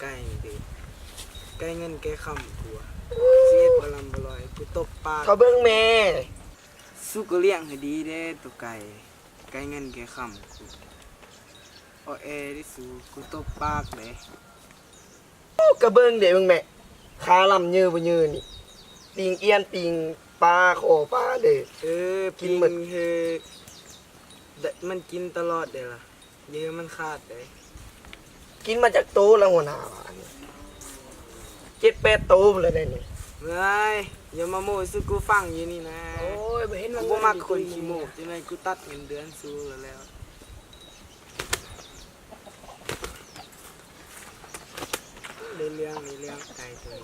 ไก่นี่เด้ไก่เงินไก่คำกูชีวิตบลำบลอยกูตบปาก เขาเบิ่งแม่ สู้ก็เลี้ยงให้ดีเด้ตัวไก่ไก่เงินไก่คำกูเอาแอที่สู้กูตบปากเลย กระเบิ่งเด้เบิ่งแม่ขาลำยือบ่ยือนี่ปิงเอียนปิงปลาขอปลาเด้ กินมันคือมันกินตลอดเด้ล่ะเยอะมันขาดเลย กินมาจากโตแล้วหัวหน้าว่านี่7-8 โตพุ่นเลยได้นี่ เฮ้ยอย่ามาโม้สู้กูฟังอยู่นี่นะ โอ้ยบ่เห็น กูบ่มักคนขี้โม้จังได๋กูตัดเงินเดือนสู้แล้วได้เรื่องนี้เรื่องไก่ตัวนี้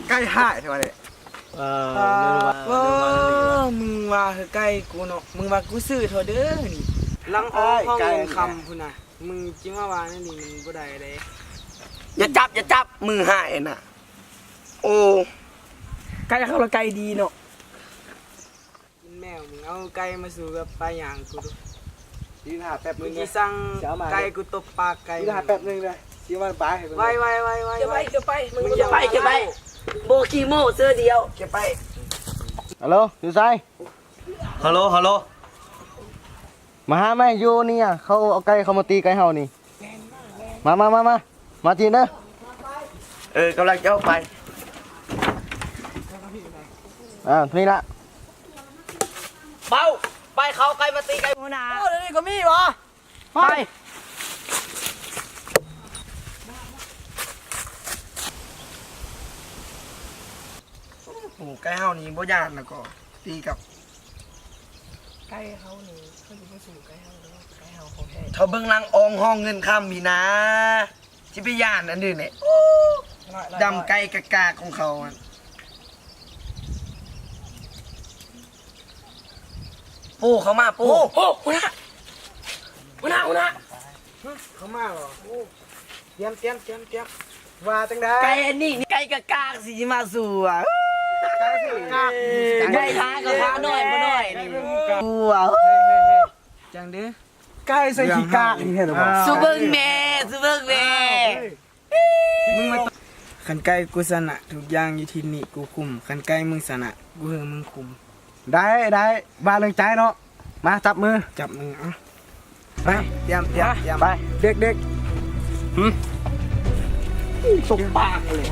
ใกล้หายใช่ไหมเนี่ย มึงว่าคือไก่กูเนาะมึงว่ากูซื้อเท่าเด้อนี่ลังออกห้องเงินคำพุ่นน่ะมึงจิมาว่านั่นนี่มึงบ่ได้เด้ อย่าจับมือหายน่ะโอ้ ใกล้เข้าละไกลดีเนาะ กินแมวมึงเอาไก่มาสู่กับปลาย่างกูดู ยืนหาแป๊บ มึ นึ ง ง สิสั่งไก่กูตบปากไก่ ยืนหาแป๊บนึงเลยชี้มันปลาให้ ไว้ จะไปมึงจะไปโบคีโมเสื้อเดียวจะไป ฮัลโหลอยู่ไสฮัลโหลมาหาแม่อยู่นี่อ่ะเขาเอาไก่เขามาตีไก่เฮานี่มาทีเด้อก ำลังจะเอาไป นี่ละ เบาไปเขาไกลมาตีไกลหัวหน้า โอ้เดี๋ยวนี้ก็มีวะ ไปโอ้ไก่เฮานี่บ่ย่านแล้วก็ตีกับ ไก่เขานี่เขาจะมาสู่ไก่เขาแล้วไก่เขาของแท้ เขาเบิ่งลังอองห้องเงินค่ำมีนะสิไปย่านอันนี้เนี่ยดำไก่กากๆของเขาอะปูเขามาปูหัวหน้าเขามาเหรอเตรียมว่าจังได้ ไก่อันนี้ไก่กากๆสิมาสู่อ่ะไก่ขากับขาหน่อยมาหน่อยนี่กูอ่ะ จังเด้อ ไก่ใส่ขี้กากนี่เห็นหรือเปล่า ซูเบิงแม่ มึงมาคันไก่กูสนะทุกอย่างอยู่ที่นี่กูคุมคันไก่มึงสนะกูเฮงมึงคุม ได้บ้านเรื่องใจเนาะมาจับมือ จับมึงเอาไปเตรียม ไป เด็ก ตกปากเลย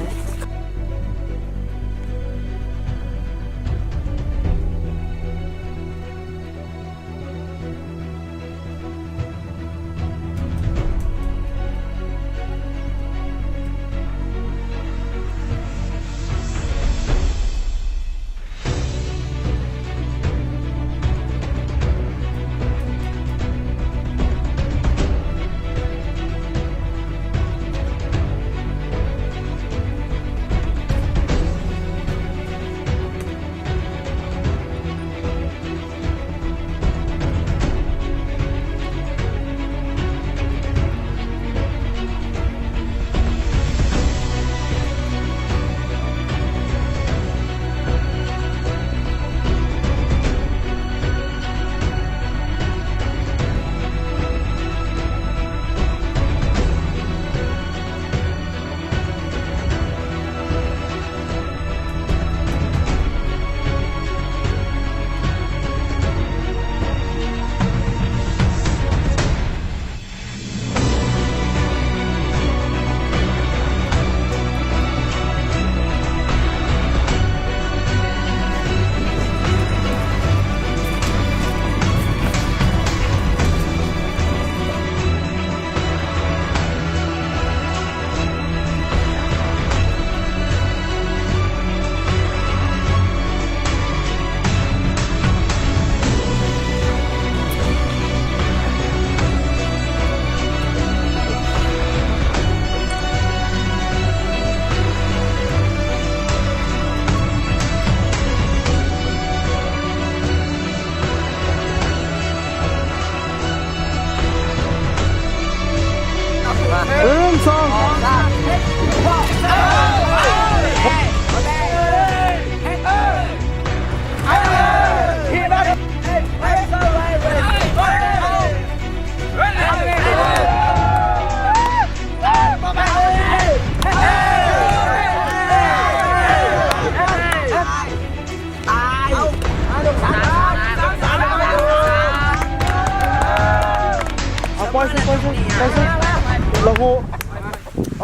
หู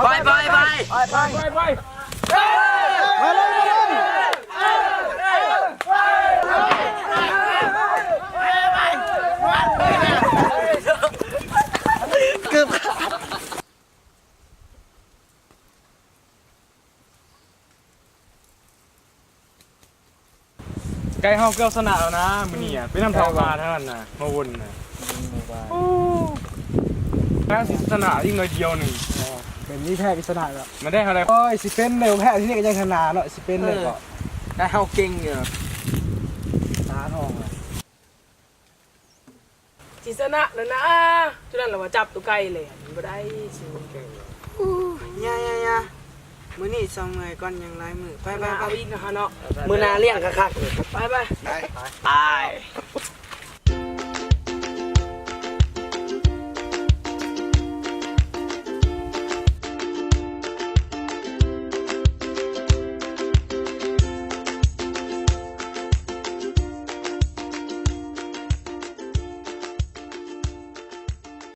ไปไปไป ไป มาเลยมาเลยเกือบขาด ไก่เฮาเกือบสนะแล้วนะมื้อนี้อ่ะเป็นน้ำทองมาเท่านั้นน่ะมาวนน่ะแล้วสิสนะยิ่งน้อยเดียวหนึง เป็นนี่แพ้พิศนาแล้ว มันได้เท่าไหร่ โอ้ยสิเป็นเร็วแพ้ที่นี่ก็ยังขนาดเนาะสิเป็นเลยก็ ไก่เฮาเก่งอยู่ ตาทองอ่ะ สิสนะแล้วนะจุดนั้นเราว่าจับตัวไก่เลยมันบ่ได้สิ ย่ามื้อนี้ซ้อมเมื่อยก่อนยังหลายมื้อไป ไปเอาอีกนะฮะเนาะ มือนาเลี้ยงคักๆเลย ไป ไป